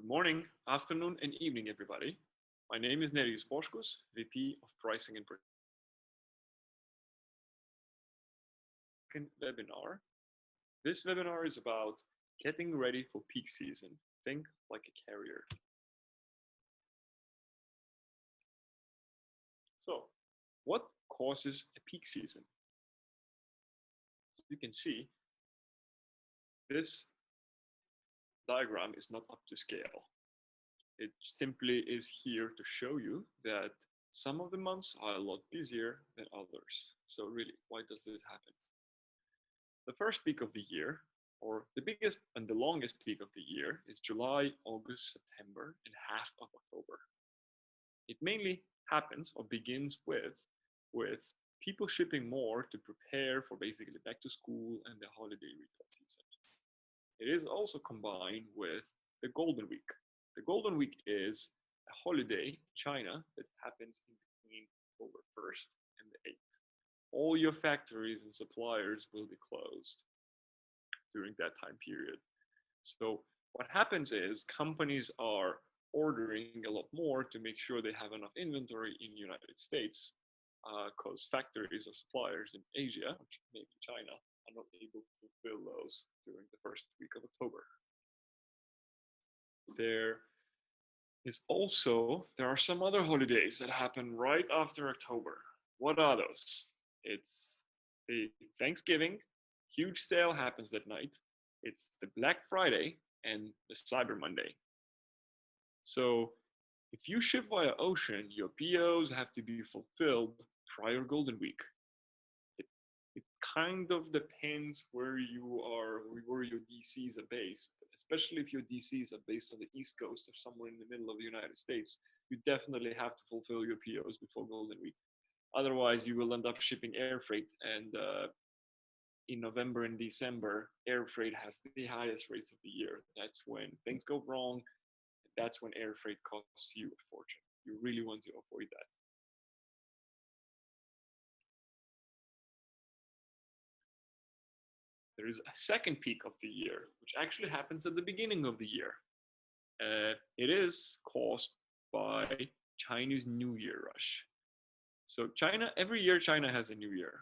morning, afternoon, and evening, everybody. My name is Nerijus Poskus, VP of Pricing and Procurement webinar. This webinar is about getting ready for peak season. Think like a carrier. So, what causes a peak season? So you can see this diagram is not up to scale. It simply is here to show you that some of the months are a lot busier than others. So really, why does this happen? The first peak of the year, or the biggest and the longest peak of the year, is July, August, September, and half of October. It mainly happens or begins with people shipping more to prepare for basically back to school and the holiday retail season. It is also combined with the Golden Week. The Golden Week is a holiday in China that happens in between October 1st and the 8th. All your factories and suppliers will be closed during that time period. So what happens is companies are ordering a lot more to make sure they have enough inventory in the United States because factories or suppliers in Asia, which maybe China, are not able to fulfill those during the first week of October. There are some other holidays that happen right after October. What are those? It's the Thanksgiving, huge sale happens that night. It's the Black Friday and the Cyber Monday. So if you ship via ocean, your POs have to be fulfilled prior Golden Week. It kind of depends where you are, where your DCs are based, especially if your DCs are based on the East Coast or somewhere in the middle of the United States. You definitely have to fulfill your POs before Golden Week. Otherwise, you will end up shipping air freight, and in November and December, air freight has the highest rates of the year. That's when things go wrong. That's when air freight costs you a fortune. You really want to avoid that. There is a second peak of the year, which actually happens at the beginning of the year. It is caused by Chinese New Year rush. So every year China has a New Year,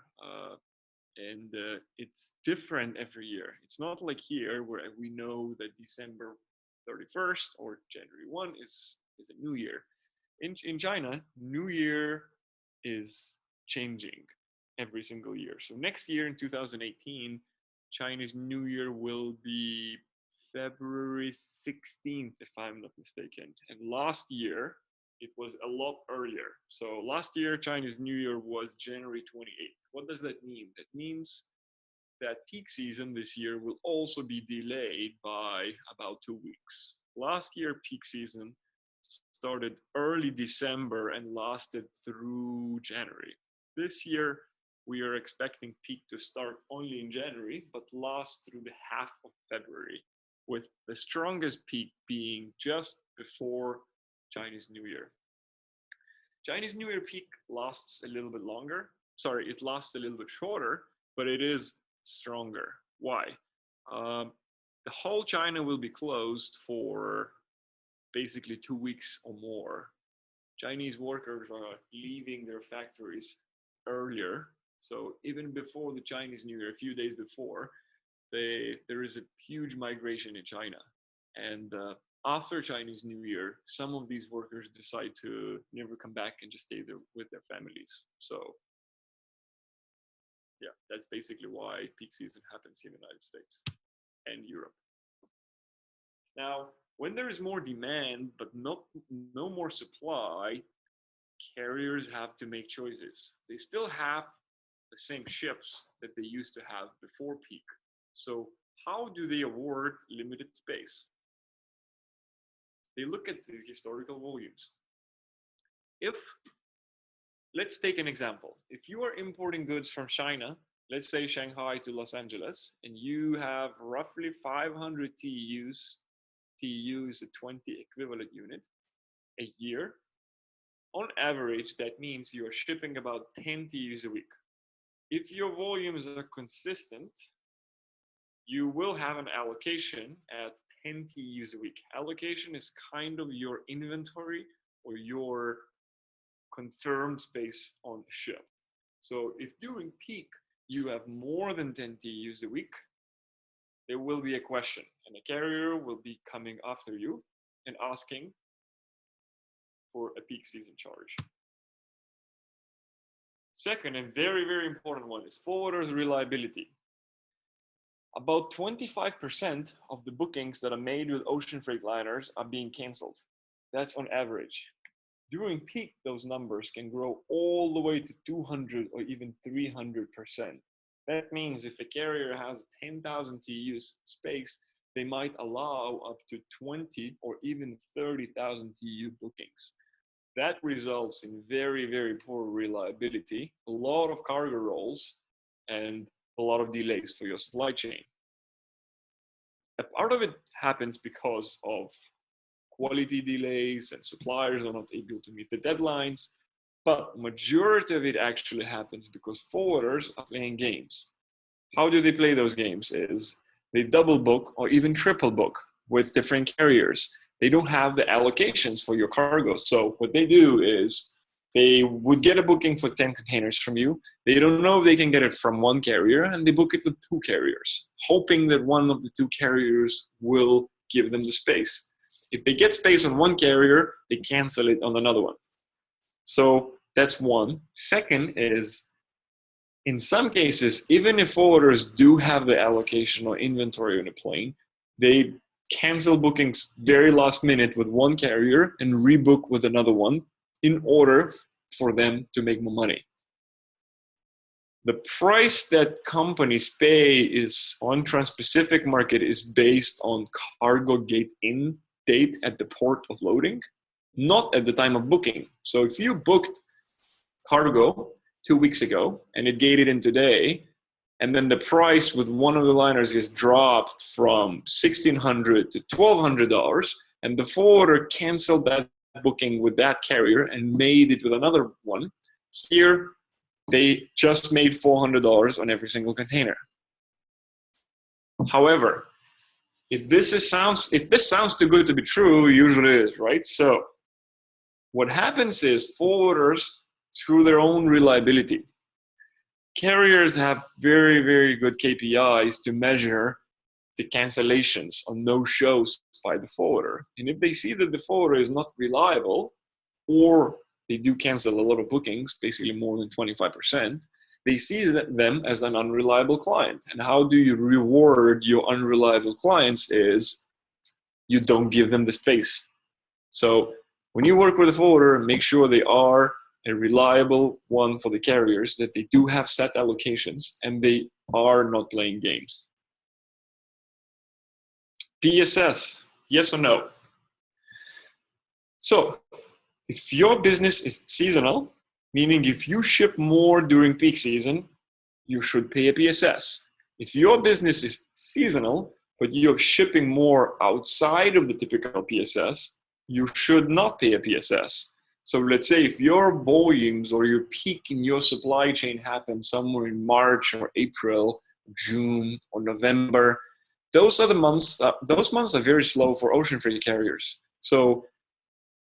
and it's different every year. It's not like here where we know that December 31st or January 1 is a New Year. In China, New Year is changing every single year. So next year in 2018, Chinese New Year will be February 16th, if I'm not mistaken. And last year, it was a lot earlier. So last year, Chinese New Year was January 28th. What does that mean? That means that peak season this year will also be delayed by about 2 weeks. Last year, peak season started early December and lasted through January. This year, we are expecting peak to start only in January, but last through the half of February, with the strongest peak being just before Chinese New Year. Chinese New Year peak lasts a little bit longer. Sorry, it lasts a little bit shorter, but it is stronger. Why? The whole China will be closed for basically 2 weeks or more. Chinese workers are leaving their factories earlier. So even before the Chinese New Year, a few days before, there is a huge migration in China. And after Chinese New Year, some of these workers decide to never come back and just stay there with their families. So yeah, that's basically why peak season happens in the United States and Europe. Now, when there is more demand, but no more supply, carriers have to make choices. They still have the same ships that they used to have before peak. So how do they award limited space? They look at the historical volumes. Let's take an example. If you are importing goods from China, let's say Shanghai to Los Angeles, and you have roughly 500 TEUs, TEU is a 20 equivalent unit a year. On average, that means you are shipping about 10 TEUs a week. If your volumes are consistent, you will have an allocation at 10 TEUs a week. Allocation is kind of your inventory or your confirmed space on ship. So if during peak you have more than 10 TEUs a week, there will be a question, and a carrier will be coming after you and asking for a peak season charge. Second, and very, very important one, is forwarders' reliability. About 25% of the bookings that are made with ocean freight liners are being canceled. That's on average. During peak, those numbers can grow all the way to 200 or even 300%. That means if a carrier has 10,000 TEUs space, they might allow up to 20 or even 30,000 TEU bookings. That results in very, very poor reliability, a lot of cargo rolls, and a lot of delays for your supply chain. A part of it happens because of quality delays and suppliers are not able to meet the deadlines, but majority of it actually happens because forwarders are playing games. How do they play those games? Is they double book or even triple book with different carriers. They don't have the allocations for your cargo. So what they do is they would get a booking for 10 containers from you. They don't know if they can get it from one carrier, and they book it with 2 carriers, hoping that one of the 2 carriers will give them the space. If they get space on one carrier, they cancel it on another one. So that's one. Second is, in some cases, even if forwarders do have the allocation or inventory on a plane, they cancel bookings very last minute with one carrier and rebook with another one in order for them to make more money. The price that companies pay is on Trans-Pacific market is based on cargo gate in date at the port of loading, not at the time of booking. So if you booked cargo 2 weeks ago and it gated in today, and then the price with one of the liners is dropped from $1,600 to $1,200, and the forwarder canceled that booking with that carrier and made it with another one, here they just made $400 on every single container. However, if this sounds too good to be true, usually it is, right? So what happens is forwarders screw their own reliability. Carriers have very, very good KPIs to measure the cancellations or no-shows by the forwarder. And if they see that the forwarder is not reliable, or they do cancel a lot of bookings, basically more than 25%, they see them as an unreliable client. And how do you reward your unreliable clients is you don't give them the space. So when you work with a forwarder, make sure they are a reliable one for the carriers, that they do have set allocations and they are not playing games. PSS, yes or no? So if your business is seasonal, meaning if you ship more during peak season, you should pay a PSS. If your business is seasonal, but you're shipping more outside of the typical PSS, you should not pay a PSS. So let's say if your volumes or your peak in your supply chain happens somewhere in March or April, June or November, those are the months. Those months are very slow for ocean freight carriers. So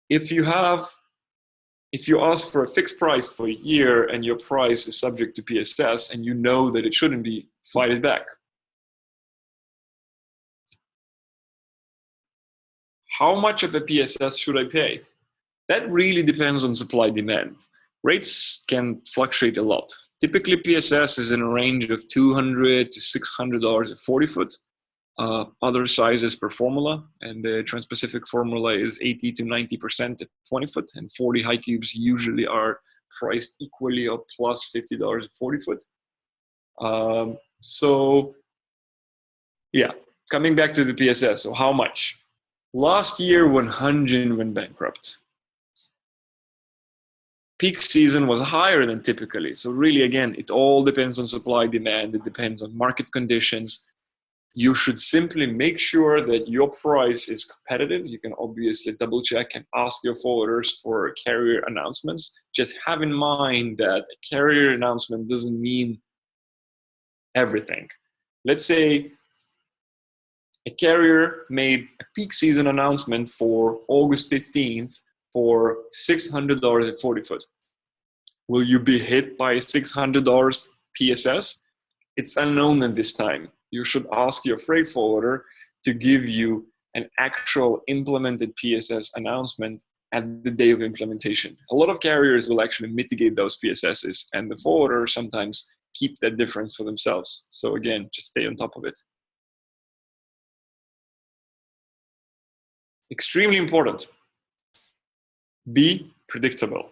if you ask for a fixed price for a year and your price is subject to PSS and you know that it shouldn't be, fight it back. How much of a PSS should I pay? That really depends on supply demand. Rates can fluctuate a lot. Typically PSS is in a range of $200 to $600 a 40 foot. Other sizes per formula, and the Trans-Pacific formula is 80 to 90% at 20 foot, and 40 high cubes usually are priced equally or plus $50 a 40 foot. So yeah, coming back to the PSS, so how much? Last year when Hanjin went bankrupt, peak season was higher than typically. So really, again, it all depends on supply demand. It depends on market conditions. You should simply make sure that your price is competitive. You can obviously double check and ask your forwarders for carrier announcements. Just have in mind that a carrier announcement doesn't mean everything. Let's say A carrier made a peak season announcement for August 15th for $600 at 40 foot. Will you be hit by $600 PSS? It's unknown at this time. You should ask your freight forwarder to give you an actual implemented PSS announcement at the day of implementation. A lot of carriers will actually mitigate those PSSs, and the forwarder sometimes keep that difference for themselves. So again, just stay on top of it. Extremely important. Be predictable.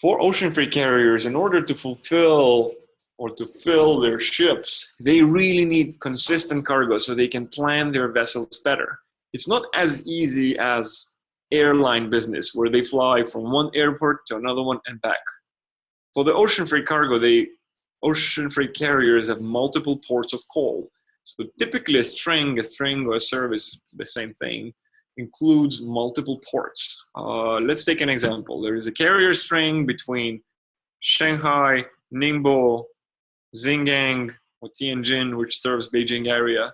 For ocean freight carriers, in order to fulfill or to fill their ships, they really need consistent cargo so they can plan their vessels better. It's not as easy as airline business where they fly from one airport to another one and back. For the ocean freight cargo, ocean freight carriers have multiple ports of call. So typically a string or a service, the same thing, includes multiple ports. Let's take an example. There is a carrier string between Shanghai, Ningbo, Xinjiang, or Tianjin, which serves Beijing area,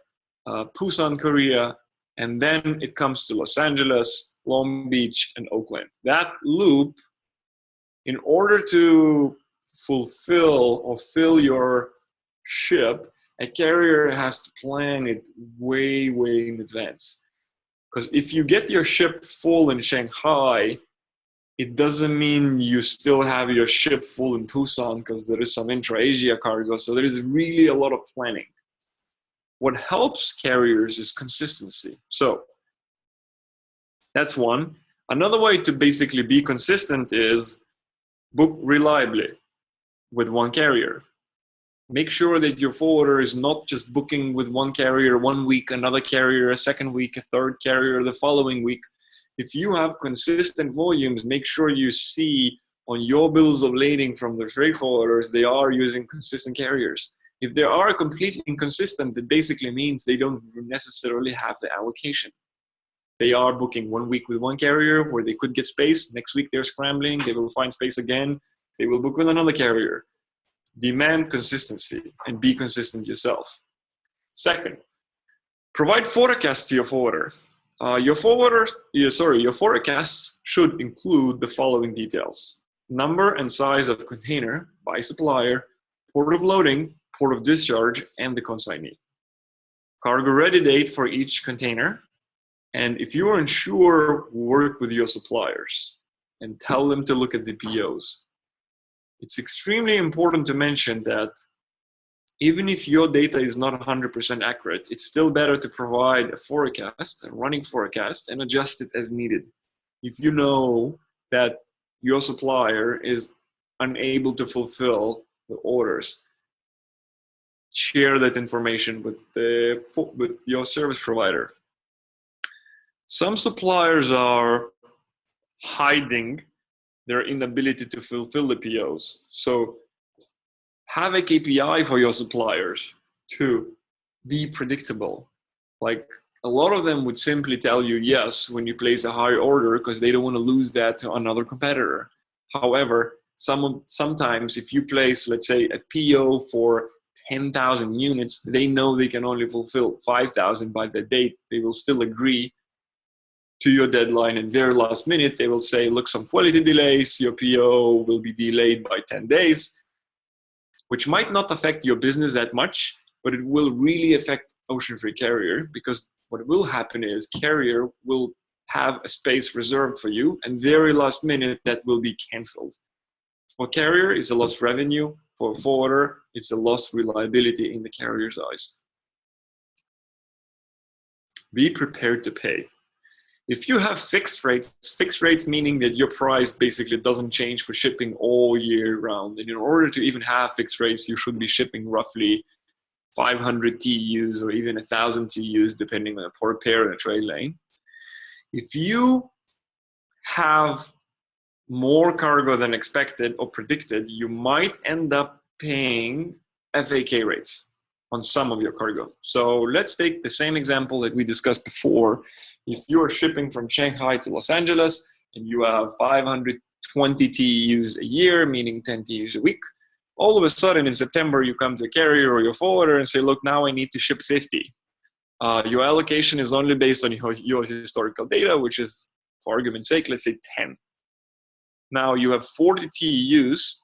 Busan, Korea, and then it comes to Los Angeles, Long Beach, and Oakland. That loop, in order to fulfill or fill your ship, a carrier has to plan it way in advance. Because if you get your ship full in Shanghai, it doesn't mean you still have your ship full in Busan because there is some intra-Asia cargo. So there is really a lot of planning. What helps carriers is consistency. So that's one. Another way to basically be consistent is book reliably with one carrier. Make sure that your forwarder is not just booking with one carrier 1 week, another carrier a second week, a third carrier the following week. If you have consistent volumes, make sure you see on your bills of lading from the freight forwarders, they are using consistent carriers. If they are completely inconsistent, that basically means they don't necessarily have the allocation. They are booking 1 week with one carrier where they could get space. Next week they're scrambling, they will find space again. They will book with another carrier. Demand consistency and be consistent yourself. Second, provide forecasts to your forwarder. Your forecasts should include the following details: number and size of container by supplier, port of loading, port of discharge, and the consignee. Cargo ready date for each container. And if you are unsure, work with your suppliers and tell them to look at the POs. It's extremely important to mention that even if your data is not 100% accurate, it's still better to provide a forecast, a running forecast, and adjust it as needed. If you know that your supplier is unable to fulfill the orders, share that information with your service provider. Some suppliers are hiding their inability to fulfill the POs. So have a KPI for your suppliers to be predictable. Like a lot of them would simply tell you yes when you place a high order because they don't want to lose that to another competitor. However, sometimes if you place, let's say, a PO for 10,000 units, they know they can only fulfill 5,000 by the date. They will still agree to your deadline, and very last minute they will say, look, some quality delays, your PO will be delayed by 10 days, which might not affect your business that much, but it will really affect ocean freight carrier, because what will happen is carrier will have a space reserved for you, and very last minute that will be canceled. For carrier, it's a lost revenue. For forwarder, it's a lost reliability in the carrier's eyes. Be prepared to pay. If you have fixed rates meaning that your price basically doesn't change for shipping all year round. And in order to even have fixed rates, you should be shipping roughly 500 TEUs or even 1,000 TEUs, depending on a port pair and a trade lane. If you have more cargo than expected or predicted, you might end up paying FAK rates on some of your cargo. So let's take the same example that we discussed before. If you're shipping from Shanghai to Los Angeles and you have 520 TEUs a year, meaning 10 TEUs a week, all of a sudden in September you come to a carrier or your forwarder and say, look, now I need to ship 50. your allocation is only based on your historical data, which is, for argument's sake, let's say 10. Now you have 40 TEUs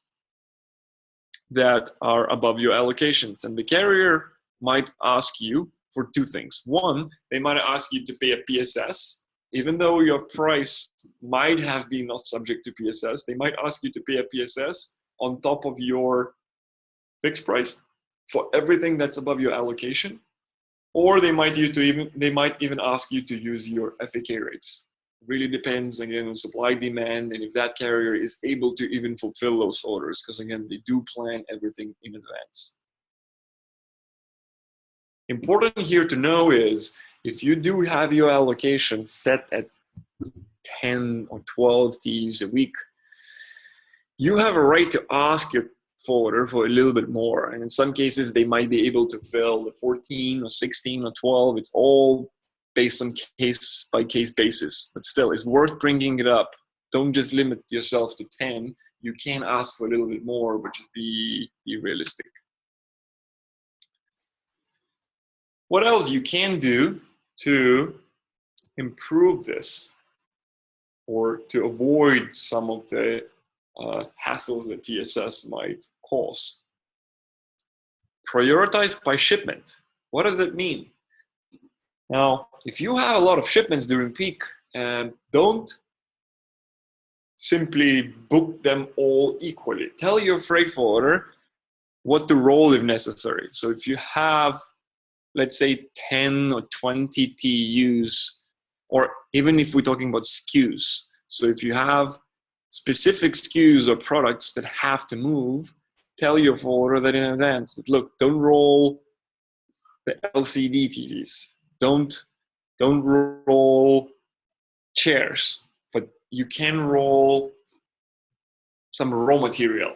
that are above your allocations, and the carrier might ask you for two things. One, they might ask you to pay a PSS, even though your price might have been not subject to PSS. They might ask you to pay a PSS on top of your fixed price for everything that's above your allocation, or they might even ask you to use your FAK rates. It really depends again on supply demand and if that carrier is able to even fulfill those orders, because again, they do plan everything in advance. Important here to know is if you do have your allocation set at 10 or 12 TEUs a week, you have a right to ask your forwarder for a little bit more. And in some cases, they might be able to fill the 14 or 16 or 12. It's all based on case by case basis, but still it's worth bringing it up. Don't just limit yourself to 10. You can ask for a little bit more, but just be realistic. What else you can do to improve this or to avoid some of the hassles that PSS might cause? Prioritize by shipment. What does that mean? Now, if you have a lot of shipments during peak, don't simply book them all equally. Tell your freight forwarder what to roll if necessary. So if you have, let's say, 10 or 20 TEUs, or even if we're talking about SKUs. So if you have specific SKUs or products that have to move, tell your forwarder that in advance that, look, don't roll the LCD TVs. Don't roll chairs, but you can roll some raw material.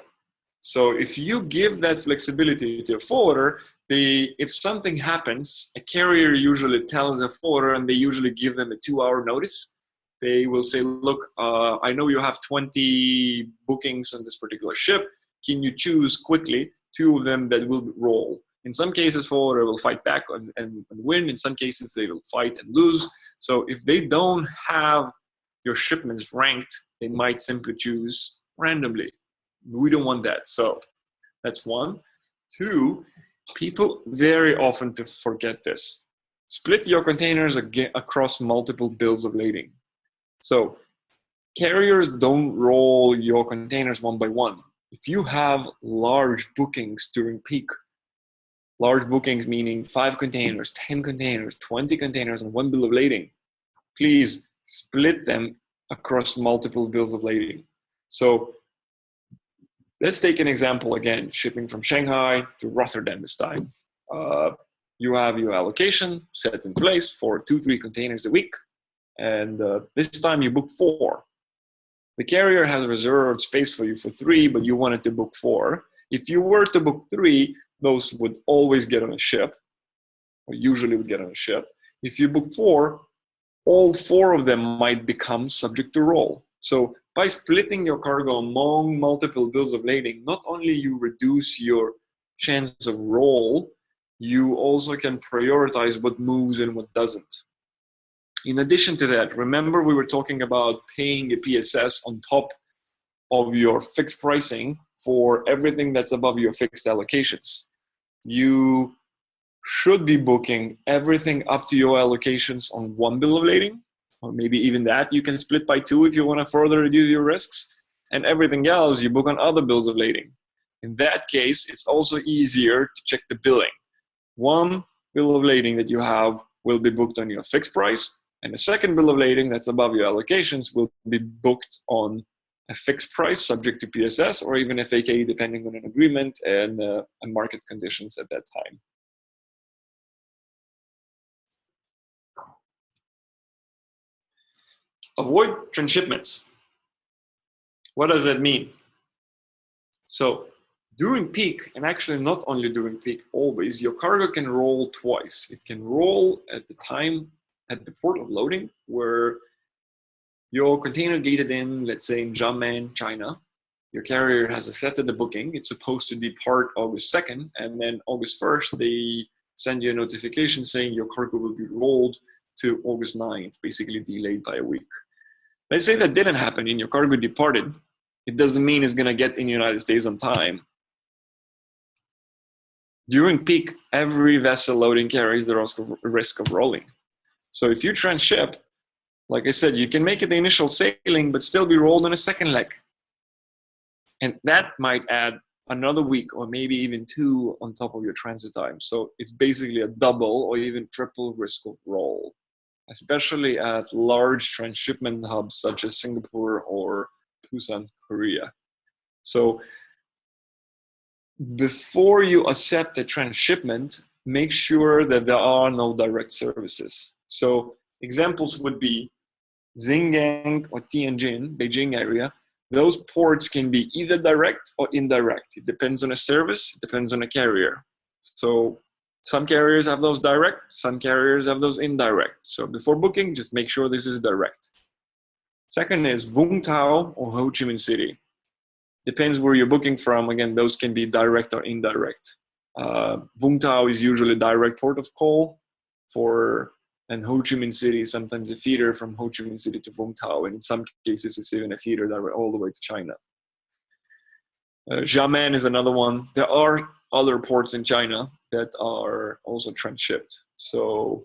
So if you give that flexibility to a forwarder, if something happens, a carrier usually tells a forwarder, and they usually give them a 2-hour notice. They will say, look, I know you have 20 bookings on this particular ship. Can you choose quickly 2 of them that will roll? In some cases, forwarder will fight back and win. In some cases, they will fight and lose. So if they don't have your shipments ranked, they might simply choose randomly. We don't want that. So that's 1. 2, people very often forget this. Split your containers across multiple bills of lading. So carriers don't roll your containers one by one. If you have large bookings during peak, large bookings meaning 5 containers, 10 containers, 20 containers on one bill of lading, please split them across multiple bills of lading. So let's take an example again, shipping from Shanghai to Rotterdam this time. You have your allocation set in place for 2-3 containers a week. And this time you book 4. The carrier has reserved space for you for 3, but you wanted to book 4. If you were to book 3, those would always get on a ship, or usually would get on a ship. If you book 4, all 4 of them might become subject to roll. So by splitting your cargo among multiple bills of lading, not only you reduce your chance of roll, you also can prioritize what moves and what doesn't. In addition to that, remember we were talking about paying a PSS on top of your fixed pricing for everything that's above your fixed allocations. You should be booking everything up to your allocations on one bill of lading, or maybe even that you can split by 2 if you want to further reduce your risks, and everything else you book on other bills of lading. In that case, it's also easier to check the billing. One bill of lading that you have will be booked on your fixed price, and the second bill of lading that's above your allocations will be booked on a fixed price subject to PSS or even FAK depending on an agreement and market conditions at that time. Avoid transshipments. What does that mean? So during peak, and actually not only during peak, always, your cargo can roll twice. It can roll at the time at the port of loading where your container gated in, let's say in Xiamen, China. Your carrier has accepted the booking. It's supposed to depart August 2nd, and then August 1st, they send you a notification saying your cargo will be rolled to August 9th, basically delayed by a week. Let's say that didn't happen and your cargo departed. It doesn't mean it's going to get in the United States on time. During peak, every vessel loading carries the risk of rolling. So if you transship, like I said, you can make it the initial sailing, but still be rolled on a second leg. And that might add another week or maybe even 2 on top of your transit time. So it's basically a double or even triple risk of roll, especially at large transshipment hubs such as Singapore or Busan, Korea. So before you accept a transshipment, make sure that there are no direct services. So examples would be Xinjiang or Tianjin, Beijing area. Those ports can be either direct or indirect. It depends on a service, it depends on a carrier. So some carriers have those direct, some carriers have those indirect. So before booking, just make sure this is direct. Second is Vung Tau or Ho Chi Minh City. Depends where you're booking from. Again, those can be direct or indirect. Vung Tau is usually a direct port of call and Ho Chi Minh City is sometimes a feeder from Ho Chi Minh City to Vung Tau, and in some cases it's even a feeder direct all the way to China. Xiamen is another one. There are other ports in China that are also transshipped. So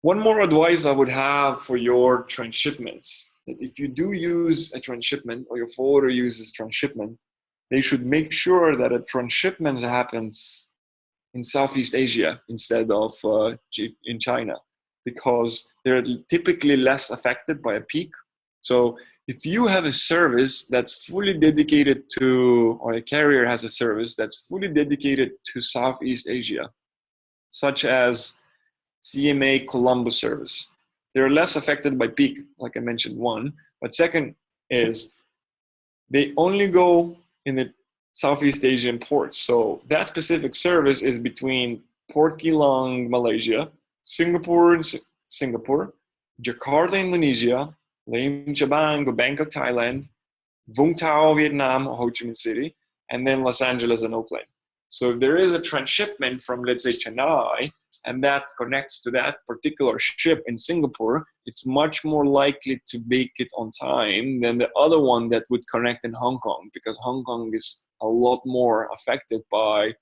one more advice I would have for your transshipments, that if you do use a transshipment or your forwarder uses transshipment, they should make sure that a transshipment happens in Southeast Asia instead of in China, because they're typically less affected by a peak. So if you have a service that's fully dedicated to, or a carrier has a service that's fully dedicated to Southeast Asia, such as CMA Colombo service, they're less affected by peak, like I mentioned, one. But second is they only go in the Southeast Asian ports. So that specific service is between Port Keelung, Malaysia, Singapore, Jakarta, Indonesia, Laem Chabang or Bangkok, Thailand, Vung Tau, Vietnam, Ho Chi Minh City, and then Los Angeles and Oakland. So if there is a transshipment from, let's say, Chennai, and that connects to that particular ship in Singapore, it's much more likely to make it on time than the other one that would connect in Hong Kong, because Hong Kong is a lot more affected by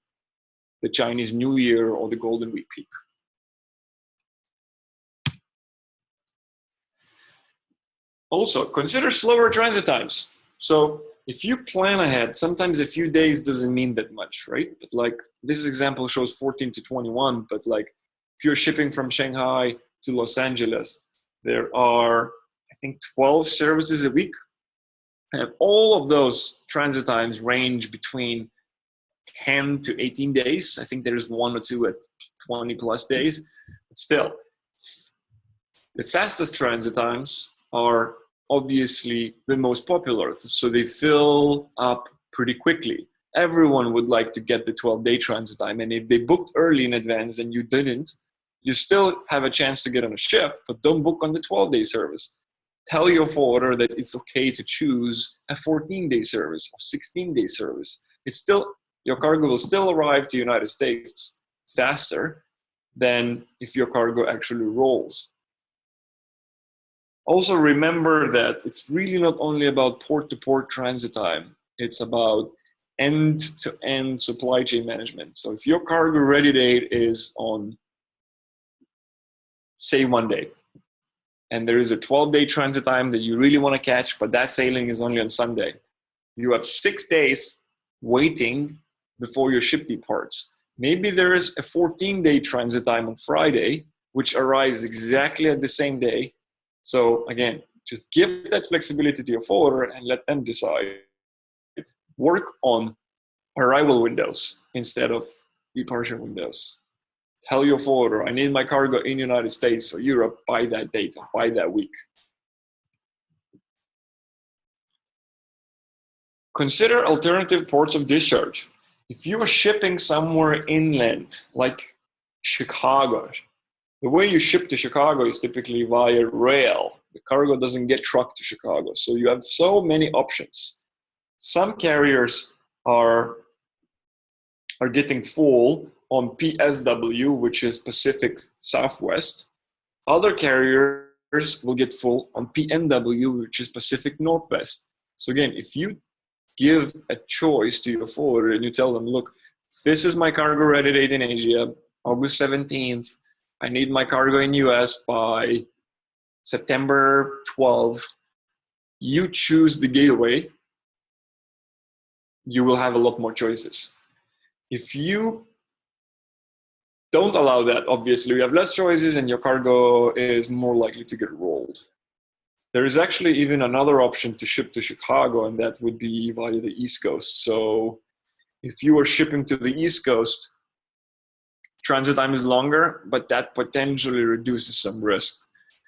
the Chinese New Year or the Golden Week peak. Also, consider slower transit times. So if you plan ahead, sometimes a few days doesn't mean that much, right? But like this example shows 14 to 21, but like if you're shipping from Shanghai to Los Angeles, there are, I think, 12 services a week. And all of those transit times range between 10 to 18 days. I think there's 1 or 2 at 20 plus days. But still, the fastest transit times are obviously the most popular. So they fill up pretty quickly. Everyone would like to get the 12-day transit time. And if they booked early in advance and you didn't, you still have a chance to get on a ship, but don't book on the 12-day service. Tell your forwarder that it's okay to choose a 14-day service or 16-day service. It's still, your cargo will still arrive to the United States faster than if your cargo actually rolls. Also remember that it's really not only about port-to-port transit time, it's about end-to-end supply chain management. So if your cargo ready date is on, say, one day, and there is a 12-day transit time that you really want to catch, but that sailing is only on Sunday, you have 6 days waiting before your ship departs. Maybe there is a 14-day transit time on Friday, which arrives exactly at the same day. So again, just give that flexibility to your forwarder and let them decide. Work on arrival windows instead of departure windows. Tell your forwarder, I need my cargo in the United States or Europe by that date, by that week. Consider alternative ports of discharge. If you are shipping somewhere inland, like Chicago, the way you ship to Chicago is typically via rail. The cargo doesn't get trucked to Chicago. So you have so many options. Some carriers are getting full on PSW, which is Pacific Southwest. Other carriers will get full on PNW, which is Pacific Northwest. So again, if you give a choice to your forwarder and you tell them, look, this is my cargo ready date in Asia, August 17th. I need my cargo in US by September 12th. You choose the gateway, you will have a lot more choices. If you don't allow that, obviously you have less choices and your cargo is more likely to get rolled. There is actually even another option to ship to Chicago, and that would be via the East Coast. So if you are shipping to the East Coast, transit time is longer, but that potentially reduces some risk.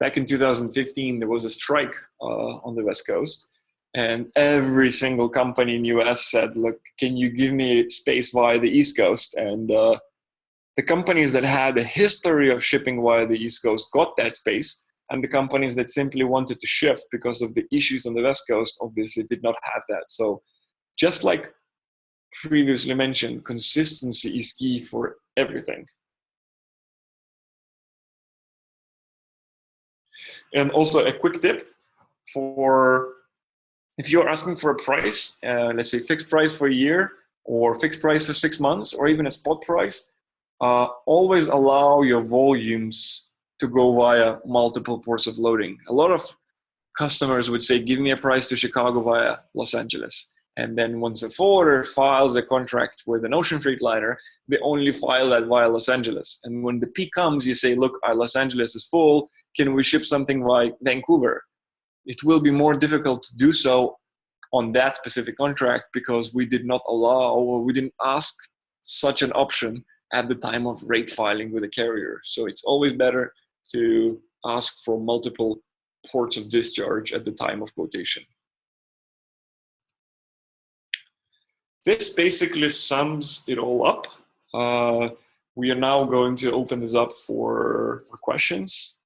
Back in 2015, there was a strike on the West Coast, and every single company in US said, look, can you give me space via the East Coast? And the companies that had a history of shipping via the East Coast got that space, and the companies that simply wanted to shift because of the issues on the West Coast obviously did not have that. So just like previously mentioned, consistency is key for everything. And also a quick tip for if you're asking for a price, let's say fixed price for a year or fixed price for 6 months or even a spot price, always allow your volumes to go via multiple ports of loading. A lot of customers would say, give me a price to Chicago via Los Angeles. And then once a forwarder files a contract with an ocean freight liner, they only file that via Los Angeles. And when the peak comes, you say, look, our Los Angeles is full. Can we ship something via Vancouver? It will be more difficult to do so on that specific contract because we did not allow or we didn't ask such an option at the time of rate filing with a carrier. So it's always better to ask for multiple ports of discharge at the time of quotation. This basically sums it all up. We are now going to open this up for questions.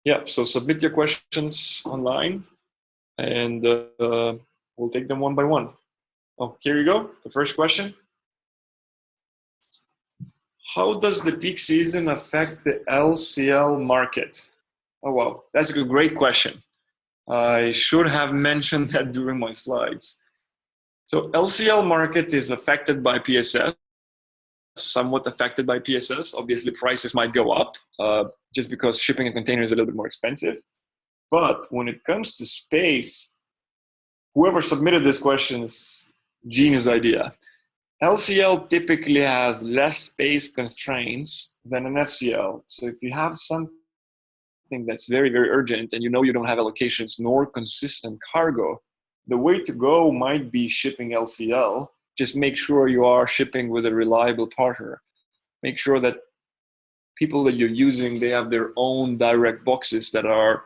Yeah, so submit your questions online and we'll take them one by one. Oh, here you go, the first question. How does the peak season affect the LCL market? Oh, wow, that's a great question. I should have mentioned that during my slides. So LCL market is affected by PSS, somewhat affected by PSS. Obviously, prices might go up just because shipping a container is a little bit more expensive. But when it comes to space, whoever submitted this question is genius idea. LCL typically has less space constraints than an FCL. So if you have something that's very, very urgent and you know you don't have allocations nor consistent cargo, the way to go might be shipping LCL. Just make sure you are shipping with a reliable partner. Make sure that people that you're using, they have their own direct boxes that are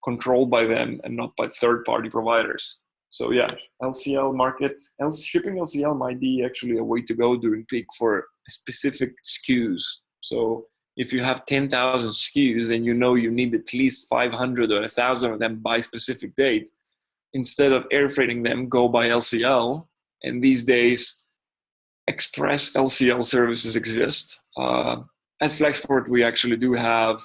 controlled by them and not by third-party providers. So yeah, LCL market, shipping LCL might be actually a way to go during peak for specific SKUs. So if you have 10,000 SKUs and you know you need at least 500 or 1,000 of them by specific date, instead of air freighting them, go by LCL. And these days, express LCL services exist. At Flexport, we actually do have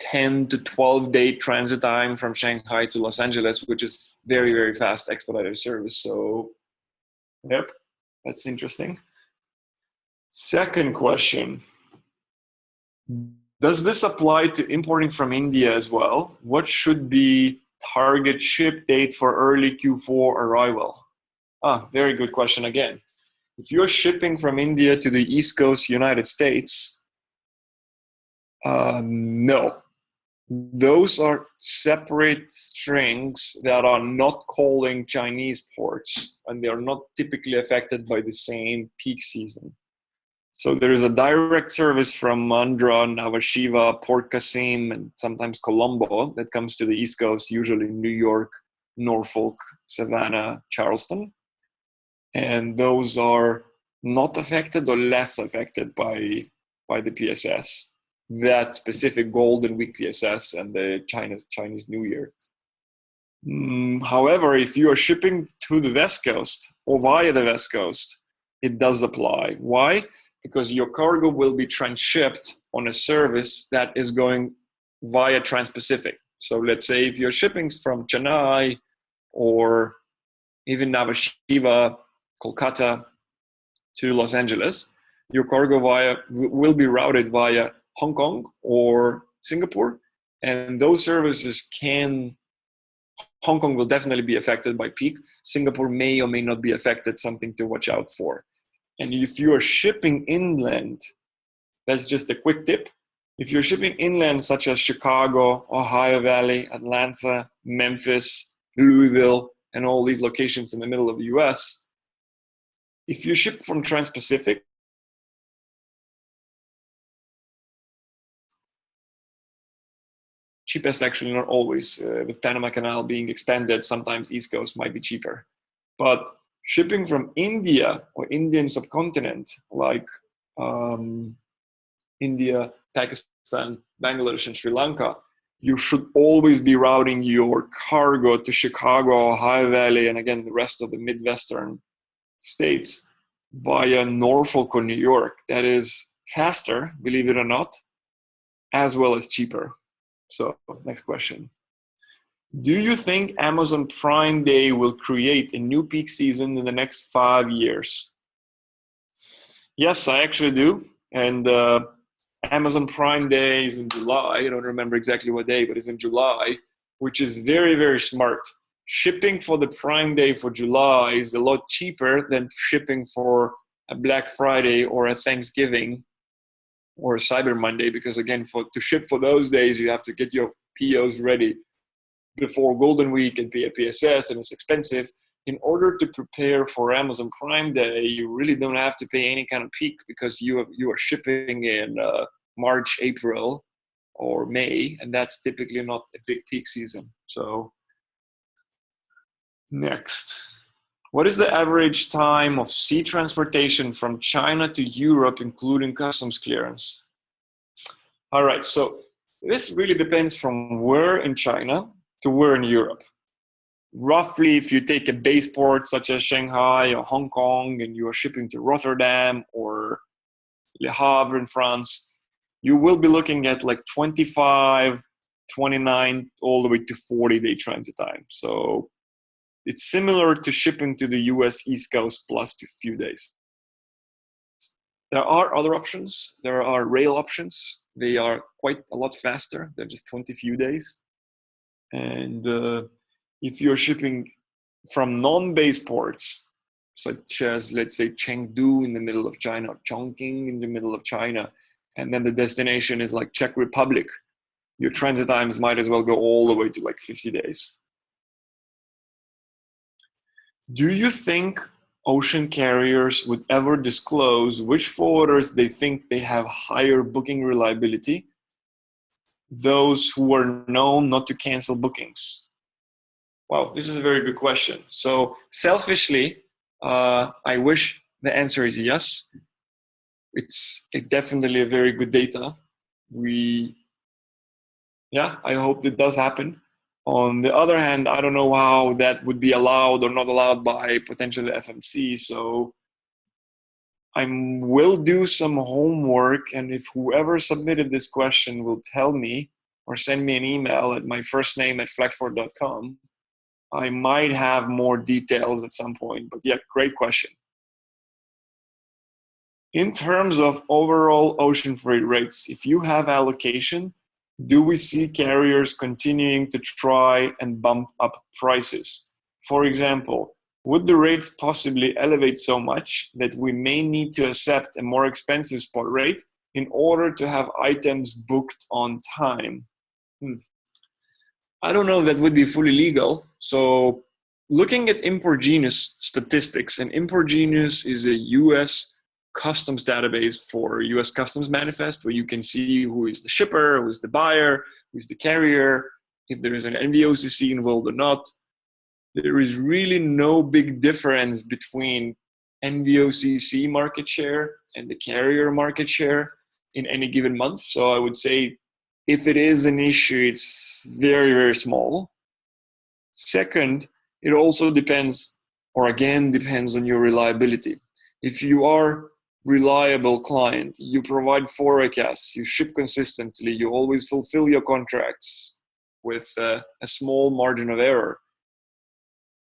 10 to 12 day transit time from Shanghai to Los Angeles, which is very, very fast expedited service. So, yep, that's interesting. Second question. Does this apply to importing from India as well? What should be target ship date for early Q4 arrival? Very good question again. If you're shipping from India to the East Coast United States, no. Those are separate strings that are not calling Chinese ports, and they are not typically affected by the same peak season. So there is a direct service from Andhra, Navashiva, Port Qasim, and sometimes Colombo that comes to the East Coast, usually New York, Norfolk, Savannah, Charleston. And those are not affected or less affected by the PSS, that specific Golden Week PSS and the Chinese New Year. However, if you are shipping to the West Coast or via the West Coast, it does apply. Why? Because your cargo will be transshipped on a service that is going via Trans-Pacific. So let's say if you're shipping from Chennai or even Nhava Sheva, Kolkata to Los Angeles, your cargo will be routed via Hong Kong or Singapore, and those services Hong Kong will definitely be affected by peak. Singapore may or may not be affected, something to watch out for. And if you are shipping inland, that's just a quick tip. If you're shipping inland, such as Chicago, Ohio Valley, Atlanta, Memphis, Louisville, and all these locations in the middle of the US, if you ship from Trans-Pacific, cheapest actually not always. With Panama Canal being expanded, sometimes East Coast might be cheaper. But shipping from India or Indian subcontinent, like India, Pakistan, Bangladesh, and Sri Lanka, you should always be routing your cargo to Chicago, Ohio Valley, and again, the rest of the Midwestern states via Norfolk or New York. That is faster, believe it or not, as well as cheaper. So, next question. Do you think Amazon Prime Day will create a new peak season in the next 5 years? Yes, I actually do. And Amazon Prime Day is in July. I don't remember exactly what day, but it's in July, which is very, very smart. Shipping for the Prime Day for July is a lot cheaper than shipping for a Black Friday or a Thanksgiving or a Cyber Monday, because again, to ship for those days, you have to get your POs ready before Golden Week and pay a PSS, and it's expensive. In order to prepare for Amazon Prime Day, you really don't have to pay any kind of peak, because you are shipping in March, April, or May, and that's typically not a big peak season. So next, what is the average time of sea transportation from China to Europe, including customs clearance? All right, so this really depends from where in China to where in Europe. Roughly, if you take a base port such as Shanghai or Hong Kong and you are shipping to Rotterdam or Le Havre in France, you will be looking at like 25, 29, all the way to 40-day transit time. So it's similar to shipping to the US East Coast plus a few days. There are other options. There are rail options. They are quite a lot faster. They're just 20 few days. And if you're shipping from non-base ports, such as, let's say, Chengdu in the middle of China, or Chongqing in the middle of China, and then the destination is like Czech Republic, your transit times might as well go all the way to like 50 days. Do you think ocean carriers would ever disclose which forwarders they think they have higher booking reliability? Those who are known not to cancel bookings? Wow, this is a very good question. So selfishly, I wish the answer is yes. It's definitely a very good data. I hope it does happen. On the other hand, I don't know how that would be allowed or not allowed by potentially FMC. So I will do some homework, and if whoever submitted this question will tell me or send me an email at my first name at flexport.com, I might have more details at some point. But yeah, great question. In terms of overall ocean freight rates, if you have allocation, do we see carriers continuing to try and bump up prices? For example, would the rates possibly elevate so much that we may need to accept a more expensive spot rate in order to have items booked on time? I don't know if that would be fully legal. So looking at Import Genius statistics, and Import Genius is a US customs database for US Customs Manifest, where you can see who is the shipper, who is the buyer, who is the carrier, if there is an NVOCC involved or not. There is really no big difference between NVOCC market share and the carrier market share in any given month. So I would say if it is an issue, it's very, very small. Second, it also depends on your reliability. If you are reliable client, you provide forecasts, you ship consistently, you always fulfill your contracts with a small margin of error,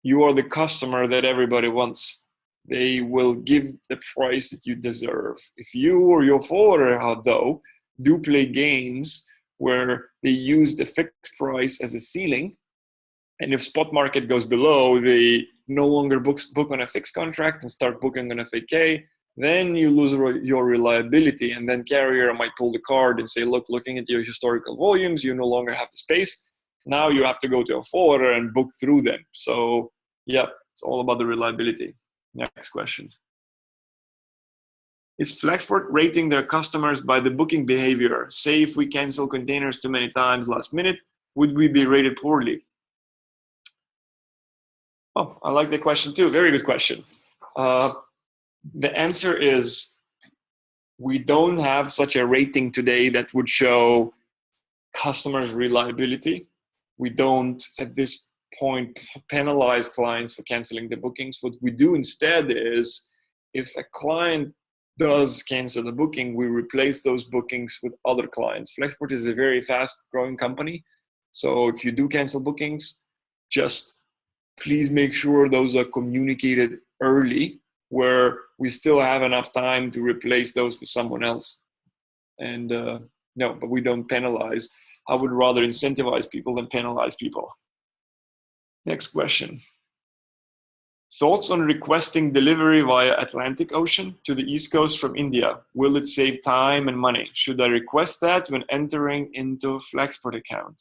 you are the customer that everybody wants. They will give the price that you deserve. If you or your forwarder, though, do play games where they use the fixed price as a ceiling, and if spot market goes below, they no longer book on a fixed contract and start booking on a FK, then you lose your reliability, and then carrier might pull the card and say, look, looking at your historical volumes, you no longer have the space. Now you have to go to a forwarder and book through them. So yeah, it's all about the reliability. Next question. Is Flexport rating their customers by the booking behavior? Say if we cancel containers too many times last minute, would we be rated poorly? Oh, I like the question too. Very good question. The answer is we don't have such a rating today that would show customers' reliability. We don't, at this point, penalize clients for canceling the bookings. What we do instead is, if a client does cancel the booking, we replace those bookings with other clients. Flexport is a very fast-growing company, so if you do cancel bookings, just please make sure those are communicated early, where we still have enough time to replace those with someone else. And no, but we don't penalize. I would rather incentivize people than penalize people. Next question. Thoughts on requesting delivery via Atlantic Ocean to the East Coast from India? Will it save time and money? Should I request that when entering into Flexport account?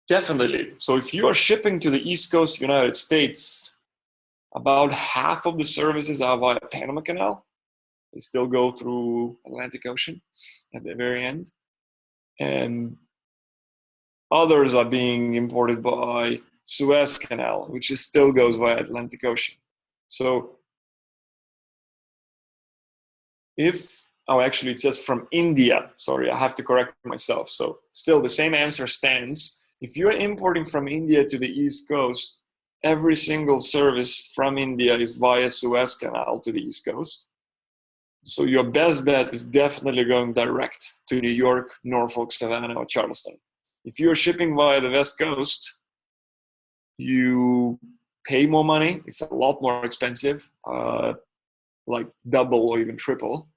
Definitely. So if you are shipping to the East Coast United States, about half of the services are via Panama Canal. They still go through Atlantic Ocean at the very end. And others are being imported by Suez Canal, which still goes via Atlantic Ocean. So actually it says from India. Sorry, I have to correct myself. So still the same answer stands. If you're importing from India to the East Coast, every single service from India is via Suez Canal to the East Coast. So your best bet is definitely going direct to New York, Norfolk, Savannah, or Charleston. If you're shipping via the West Coast, you pay more money. It's a lot more expensive, like double or even triple.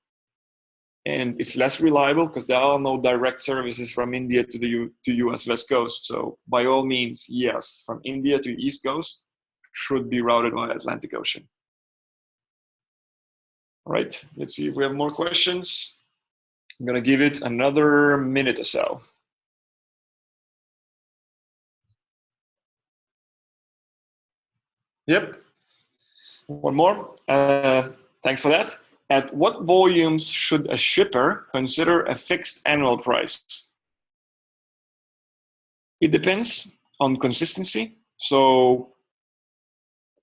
And it's less reliable because there are no direct services from India to the US West Coast. So by all means, yes, from India to East Coast should be routed via Atlantic Ocean. All right, let's see if we have more questions. I'm gonna give it another minute or so. Yep, one more. Thanks for that. At what volumes should a shipper consider a fixed annual price? It depends on consistency. So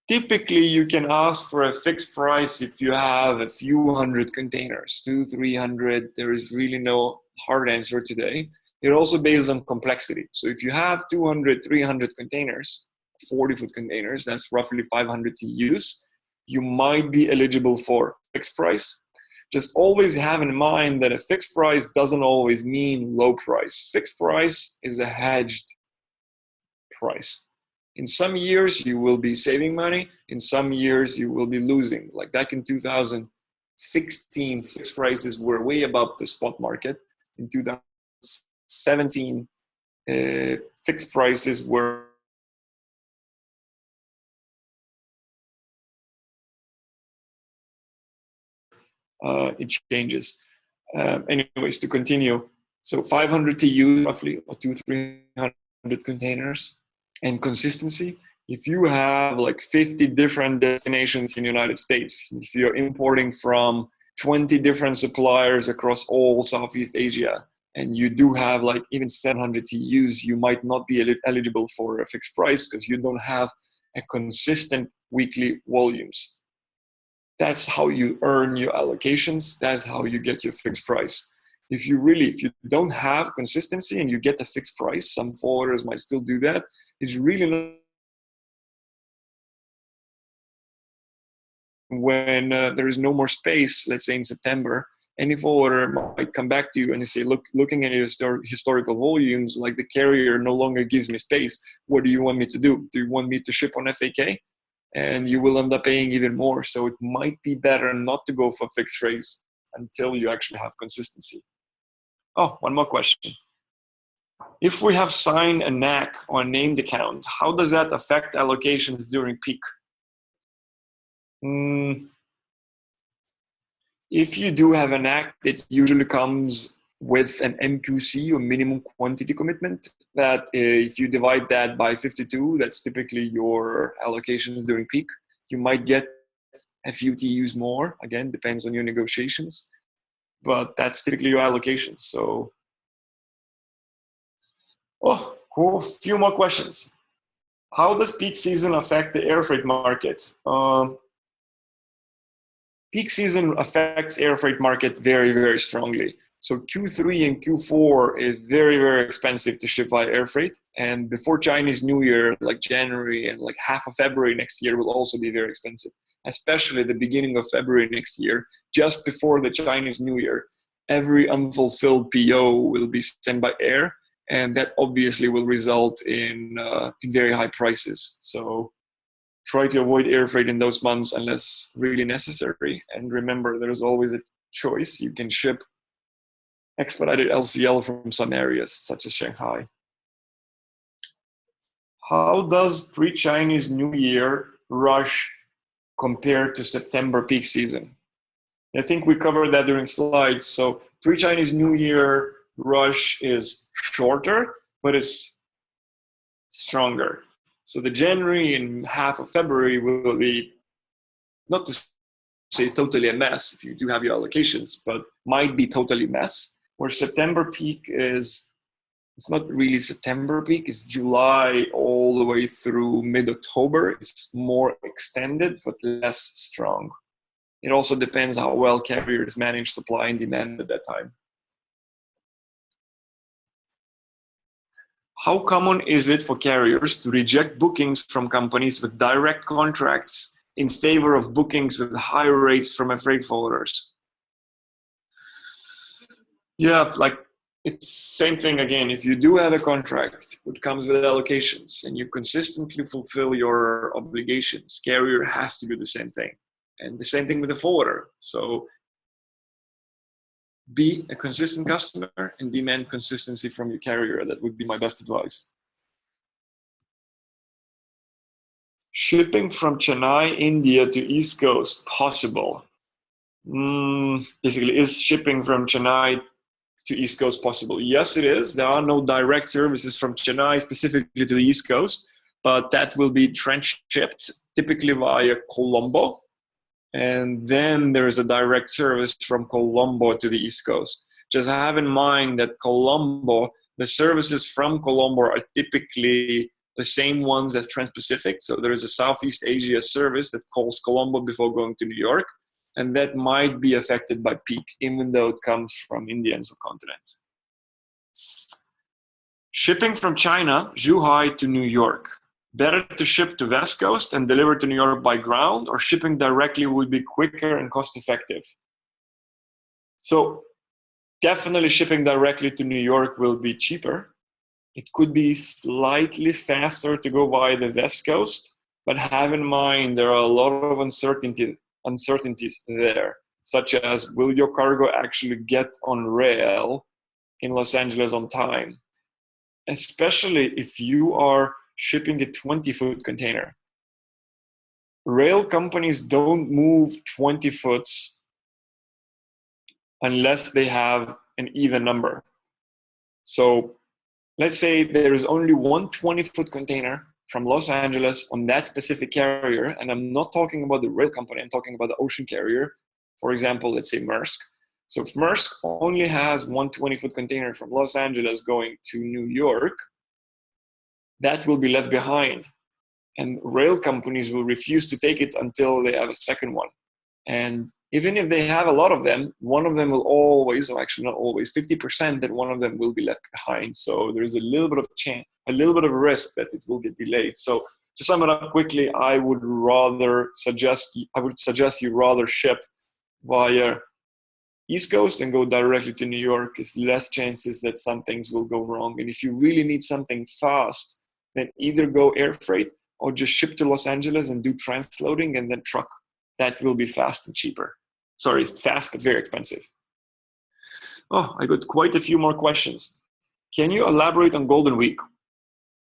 typically you can ask for a fixed price if you have a few hundred containers, 200-300. There is really no hard answer today. It also based on complexity. So if you have 200-300 containers, 40-foot containers, that's roughly 500 TEUs, you might be eligible for fixed price. Just always have in mind that a fixed price doesn't always mean low price. Fixed price is a hedged price. In some years, you will be saving money. In some years, you will be losing. Like back in 2016, fixed prices were way above the spot market. In 2017, fixed prices were it changes. Anyways, to continue, so 500 TEU roughly, or 200-300 containers, and consistency. If you have like 50 different destinations in the United States, if you're importing from 20 different suppliers across all Southeast Asia, and you do have like even 700 TEUs, you might not be eligible for a fixed price because you don't have a consistent weekly volumes. That's how you earn your allocations. That's how you get your fixed price. If you don't have consistency and you get a fixed price, some forwarders might still do that. It's really when there is no more space, let's say in September, any forwarder might come back to you and say, looking at your historical volumes, like the carrier no longer gives me space. What do you want me to do? Do you want me to ship on FAK? And you will end up paying even more. So it might be better not to go for fixed rates until you actually have consistency. Oh, one more question. If we have signed a NAC or a named account, how does that affect allocations during peak? If you do have an NAC, it usually comes with an MQC or minimum quantity commitment that if you divide that by 52, that's typically your allocations during peak. You might get a few TUs more, again, depends on your negotiations, but that's typically your allocations. So, oh, cool, few more questions. How does peak season affect the air freight market? Peak season affects air freight market very, very strongly. So Q3 and Q4 is very, very expensive to ship via air freight. And before Chinese New Year, like January and like half of February next year will also be very expensive, especially the beginning of February next year, just before the Chinese New Year. Every unfulfilled PO will be sent by air, and that obviously will result in very high prices. So try to avoid air freight in those months unless really necessary. And remember, there's always a choice. You can ship expedited LCL from some areas, such as Shanghai. How does pre-Chinese New Year rush compare to September peak season? I think we covered that during slides. So pre-Chinese New Year rush is shorter, but it's stronger. So the January and half of February will be, not to say totally a mess if you do have your allocations, but might be totally mess. Where September peak is, it's not really September peak, it's July all the way through mid-October. It's more extended, but less strong. It also depends how well carriers manage supply and demand at that time. How common is it for carriers to reject bookings from companies with direct contracts in favor of bookings with higher rates from freight forwarders? Yeah, like it's same thing again. If you do have a contract which comes with allocations and you consistently fulfill your obligations, carrier has to do the same thing. And the same thing with the forwarder. So be a consistent customer and demand consistency from your carrier. That would be my best advice. Shipping from Chennai, India to East Coast possible? Basically, is shipping from Chennai to East Coast possible? Yes, it is. There are no direct services from Chennai specifically to the East Coast, but that will be transshipped typically via Colombo. And then there's a direct service from Colombo to the East Coast. Just have in mind that Colombo, the services from Colombo are typically the same ones as Trans-Pacific. So there is a Southeast Asia service that calls Colombo before going to New York. And that might be affected by peak, even though it comes from India and subcontinent. Shipping from China, Zhuhai to New York. Better to ship to West Coast and deliver to New York by ground, or shipping directly would be quicker and cost effective? So definitely shipping directly to New York will be cheaper. It could be slightly faster to go via the West Coast, but have in mind there are a lot of uncertainties there, such as will your cargo actually get on rail in Los Angeles on time? Especially if you are shipping a 20-foot container. Rail companies don't move 20 foots unless they have an even number. So let's say there is only one 20-foot container from Los Angeles on that specific carrier, and I'm not talking about the rail company, I'm talking about the ocean carrier. For example, let's say Maersk. So if Maersk only has one 20-foot container from Los Angeles going to New York, that will be left behind. And rail companies will refuse to take it until they have a second one. And even if they have a lot of them, one of them will always, or actually not always, 50% that one of them will be left behind. So there's a little bit of chance, a little bit of risk that it will get delayed. So to sum it up quickly, I would suggest you rather ship via East Coast and go directly to New York. Is less chances that some things will go wrong. And if you really need something fast, then either go air freight or just ship to Los Angeles and do transloading and then truck. That will be fast and cheaper. Sorry, fast but very expensive. Oh, I got quite a few more questions. Can you elaborate on Golden Week?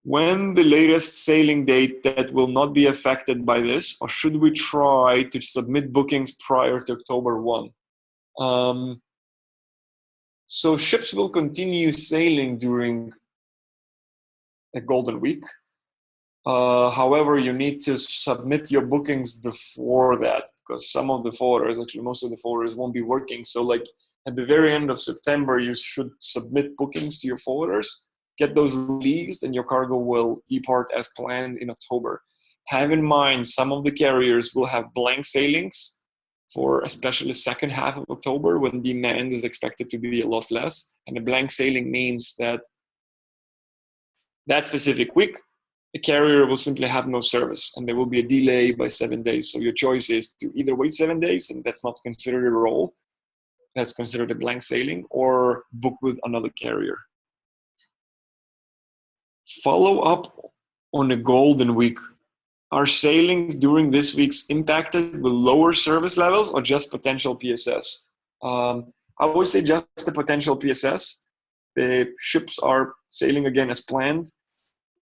When the latest sailing date that will not be affected by this, or should we try to submit bookings prior to October 1? So ships will continue sailing during a Golden Week. However, you need to submit your bookings before that, because some of the forwarders, actually most of the forwarders, won't be working. So like at the very end of September, you should submit bookings to your forwarders, get those released, and your cargo will depart as planned in October. Have in mind, some of the carriers will have blank sailings for especially the second half of October, when demand is expected to be a lot less. And a blank sailing means that that specific week, the carrier will simply have no service and there will be a delay by 7 days. So your choice is to either wait 7 days, and that's not considered a roll, that's considered a blank sailing, or book with another carrier. Follow up on the Golden Week. Are sailings during this week's impacted with lower service levels or just potential PSS? I would say just the potential PSS. The ships are sailing again as planned.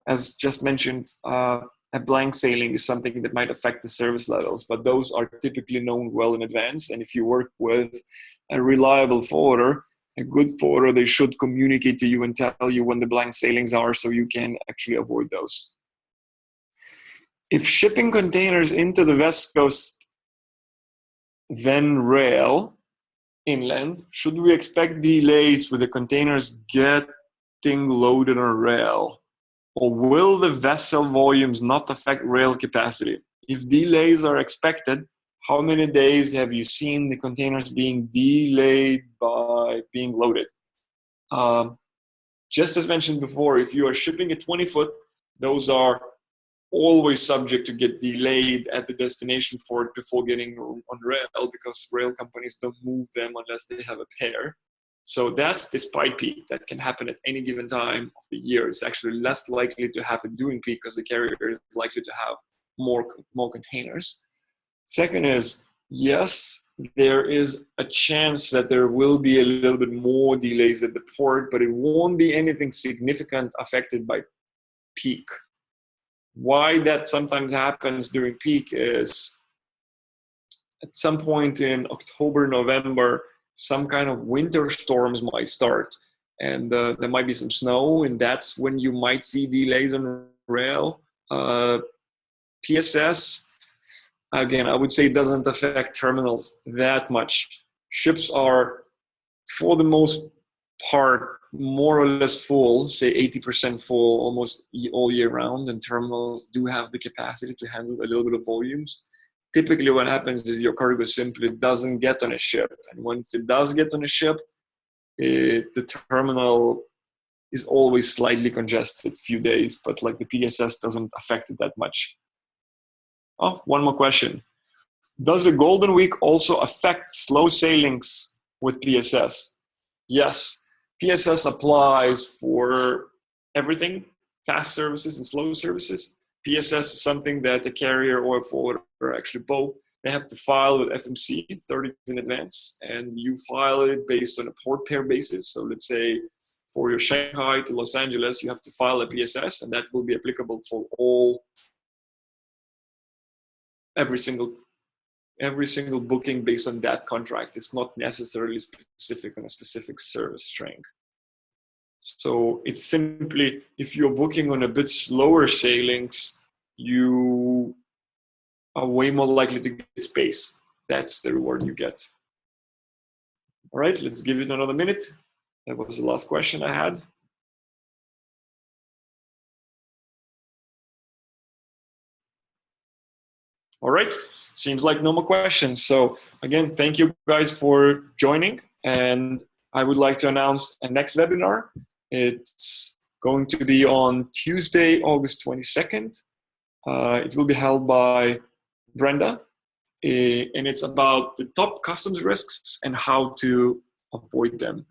As just mentioned, a blank sailing is something that might affect the service levels, but those are typically known well in advance. And if you work with a reliable forwarder, a good forwarder, they should communicate to you and tell you when the blank sailings are, so you can actually avoid those. If shipping containers into the West Coast, then rail inland, should we expect delays with the containers getting loaded on rail? Or will the vessel volumes not affect rail capacity? If delays are expected, how many days have you seen the containers being delayed by being loaded? Just as mentioned before, if you are shipping a 20-foot, those are always subject to get delayed at the destination port before getting on rail, because rail companies don't move them unless they have a pair. So that's despite peak. That can happen at any given time of the year. It's actually less likely to happen during peak because the carrier is likely to have more containers. Second is, yes, there is a chance that there will be a little bit more delays at the port, but it won't be anything significant affected by peak. Why that sometimes happens during peak is at some point in October, November, some kind of winter storms might start, and there might be some snow, and that's when you might see delays on rail. PSS, again, I would say it doesn't affect terminals that much. Ships are, for the most part, more or less full, say 80% full almost all year round, and terminals do have the capacity to handle a little bit of volumes. Typically what happens is your cargo simply doesn't get on a ship. And once it does get on a ship, the terminal is always slightly congested a few days, but like the PSS doesn't affect it that much. Oh, one more question. Does a Golden Week also affect slow sailings with PSS? Yes, PSS applies for everything, fast services and slow services. PSS is something that a carrier or a forwarder, or actually both, they have to file with FMC 30 days in advance, and you file it based on a port pair basis. So let's say for your Shanghai to Los Angeles, you have to file a PSS, and that will be applicable for every single booking based on that contract. It's not necessarily specific on a specific service strength. So it's simply, if you're booking on a bit slower sailings, you are way more likely to get space. That's the reward you get. All right, let's give it another minute. That was the last question I had. All right, seems like no more questions. So again, thank you guys for joining. And I would like to announce a next webinar. It's going to be on Tuesday, August 22nd. It will be held by Brenda, and it's about the top customs risks and how to avoid them.